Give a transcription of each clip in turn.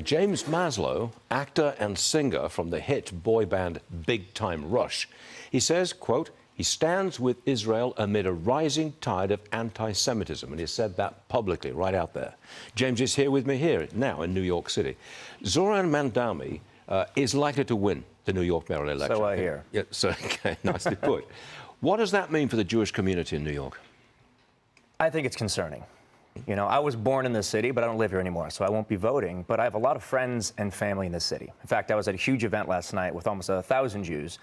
James Maslow, actor and singer from the hit boy band Big Time Rush, he says, quote, he stands with Israel amid a rising tide of anti-Semitism, and he said that publicly, right out there. James is here with me here now in New York City. Zohran Mamdani is likely to win the New York mayoral election. So I hear. Yeah, so, okay, nicely put. What does that mean for the Jewish community in New York? I think it's concerning. You know, I was born in this city, but I don't live here anymore, so I won't be voting. But I have a lot of friends and family in this city. In fact, I was at a huge event last night with almost 1,000 Jews,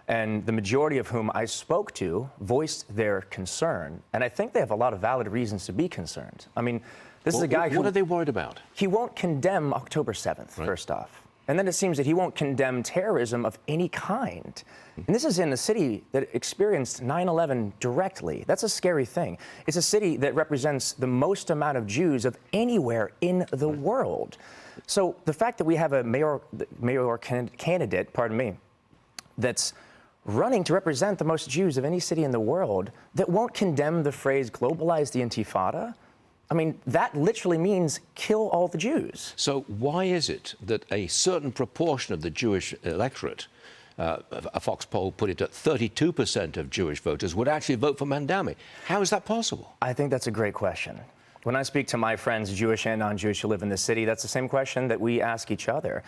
and the majority of whom I spoke to voiced their concern. And I think they have a lot of valid reasons to be concerned. I mean, this is a guy who... What are they worried about? He won't condemn October 7th, right, first off. And then it seems that he won't condemn terrorism of any kind. And this is in a city that experienced 9/11 directly. That's a scary thing. It's a city that represents the most amount of Jews of anywhere in the world. So the fact that we have a mayoral candidate, pardon me, that's running to represent the most Jews of any city in the world that won't condemn the phrase globalize the Intifada, I mean, that literally means kill all the Jews. So why is it that a certain proportion of the Jewish electorate, a Fox poll put it at 32% of Jewish voters, would actually vote for Mamdani? How is that possible? I think that's a great question. When I speak to my friends, Jewish and non-Jewish, who live in this city, that's the same question that we ask each other.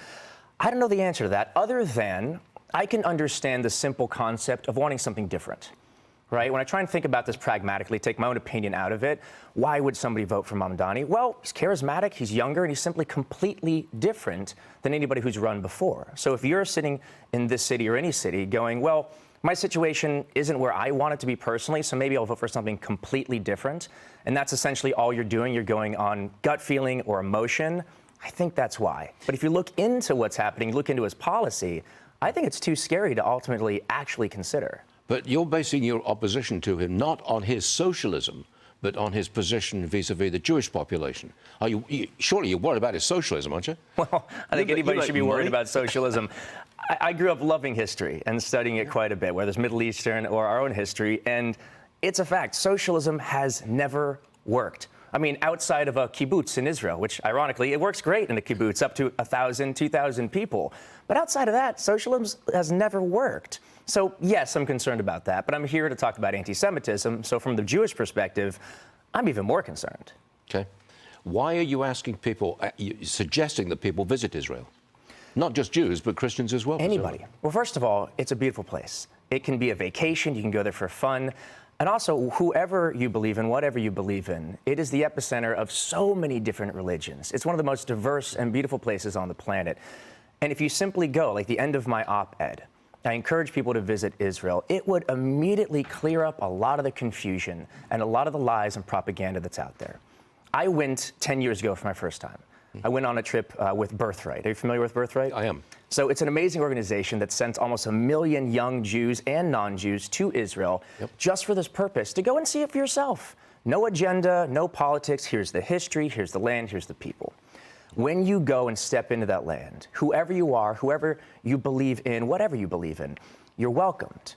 I don't know the answer to that, other than I can understand the simple concept of wanting something different. Right? When I try and think about this pragmatically, take my own opinion out of it, why would somebody vote for Mamdani? Well, he's charismatic, he's younger, and he's simply completely different than anybody who's run before. So if you're sitting in this city or any city going, well, my situation isn't where I want it to be personally, so maybe I'll vote for something completely different, and that's essentially all you're doing, you're going on gut feeling or emotion, I think that's why. But if you look into what's happening, look into his policy, I think it's too scary to ultimately actually consider. But you're basing your opposition to him not on his socialism, but on his position vis-a-vis the Jewish population. Surely you're worried about his socialism, aren't you? Well, I think anybody should be worried about socialism. I grew up loving history and studying it quite a bit, whether it's Middle Eastern or our own history, and it's a fact. Socialism has never worked. I mean, outside of a kibbutz in Israel, which, ironically, it works great in a kibbutz, up to 1,000, 2,000 people. But outside of that, socialism has never worked. So, yes, I'm concerned about that, but I'm here to talk about anti-Semitism. So from the Jewish perspective, I'm even more concerned. Okay. Why are you asking people, suggesting that people visit Israel? Not just Jews, but Christians as well. Anybody. Well, first of all, it's a beautiful place. It can be a vacation. You can go there for fun. And also, whoever you believe in, whatever you believe in, it is the epicenter of so many different religions. It's one of the most diverse and beautiful places on the planet. And if you simply go, like the end of my op-ed, I encourage people to visit Israel. It would immediately clear up a lot of the confusion and a lot of the lies and propaganda that's out there. I went 10 years ago for my first time. I went on a trip with Birthright. Are you familiar with Birthright? I am. So it's an amazing organization that sends almost 1 million young Jews and non-Jews to Israel just for this purpose, to go and see it for yourself. No agenda, no politics. Here's the history, here's the land, here's the people. When you go and step into that land, whoever you are, whoever you believe in, whatever you believe in, you're welcomed.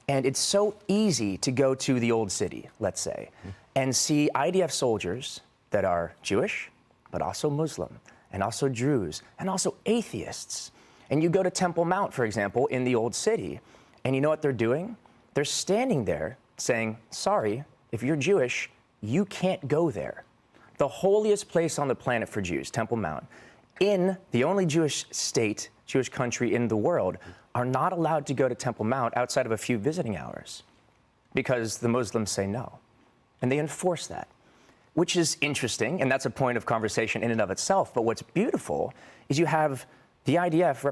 And it's so easy to go to the old city, let's say, and see IDF soldiers that are Jewish, but also Muslim, and also Druze, and also atheists. And you go to Temple Mount, for example, in the old city, and you know what they're doing? They're standing there saying, sorry, if you're Jewish, you can't go there. The holiest place on the planet for Jews, Temple Mount, in the only Jewish state, Jewish country in the world, are not allowed to go to Temple Mount outside of a few visiting hours because the Muslims say no. And they enforce that, which is interesting, and that's a point of conversation in and of itself. But what's beautiful is you have the IDF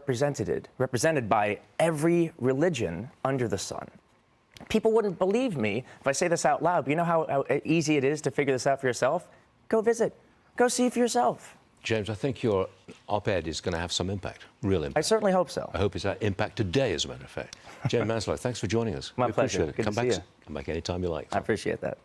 represented by every religion under the sun. People wouldn't believe me if I say this out loud, but you know how easy it is to figure this out for yourself? Go visit. Go see for yourself. James, I think your op-ed is going to have some impact, real impact. I certainly hope so. I hope it's that impact today, as a matter of fact. James Maslow, thanks for joining us. My pleasure. Good to see you. Come back anytime you like. I appreciate that.